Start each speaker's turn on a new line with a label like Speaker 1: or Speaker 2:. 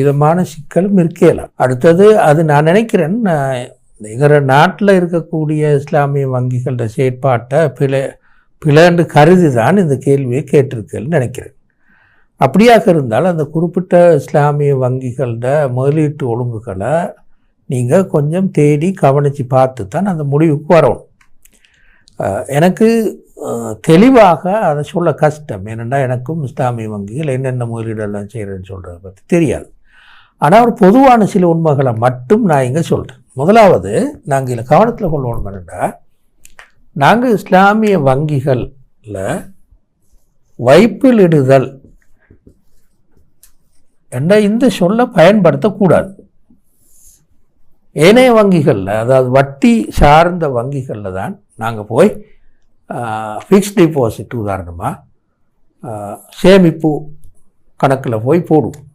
Speaker 1: விதமான சிக்கலும் இருக்கலாம். அடுத்தது அது நான் நினைக்கிறேன், எங்கள் நாட்டில் இருக்கக்கூடிய இஸ்லாமிய வங்கிகளோட செயற்பாட்டை பிழைன்னு கருதி தான் இந்த கேள்வியை கேட்டிருக்கேன்னு நினைக்கிறேன். அப்படியாக இருந்தால் அந்த குறிப்பிட்ட இஸ்லாமிய வங்கிகளோட முதலீட்டு ஒழுங்குகளை நீங்கள் கொஞ்சம் தேடி கவனித்து பார்த்து தான் அந்த முடிவுக்கு வரணும். எனக்கு தெளிவாக அதை சொல்ல கஷ்டம், ஏனெண்டா எனக்கும் இஸ்லாமிய வங்கிகள் என்னென்ன முதலீடெல்லாம் செய்கிறேன்னு சொல்கிறத பற்றி தெரியாது. ஆனால் ஒரு பொதுவான சில உண்மைகளை மட்டும் நான் இங்கே சொல்கிறேன். முதலாவது, நாங்கள் இதில் கவனத்தில் கொள்ளணும் என்னென்னா, நாங்கள் இஸ்லாமிய வங்கிகளில் வைப்பிலிடுதல் என்ற இந்த சொல்லை பயன்படுத்தக்கூடாது. ஏனைய வங்கிகளில், அதாவது வட்டி சார்ந்த வங்கிகளில் தான் நாங்கள் போய் ஃபிக்ஸ்ட் டிபாசிட் உதாரணமாக சேமிப்பு கணக்கில் போய் போடுவோம்.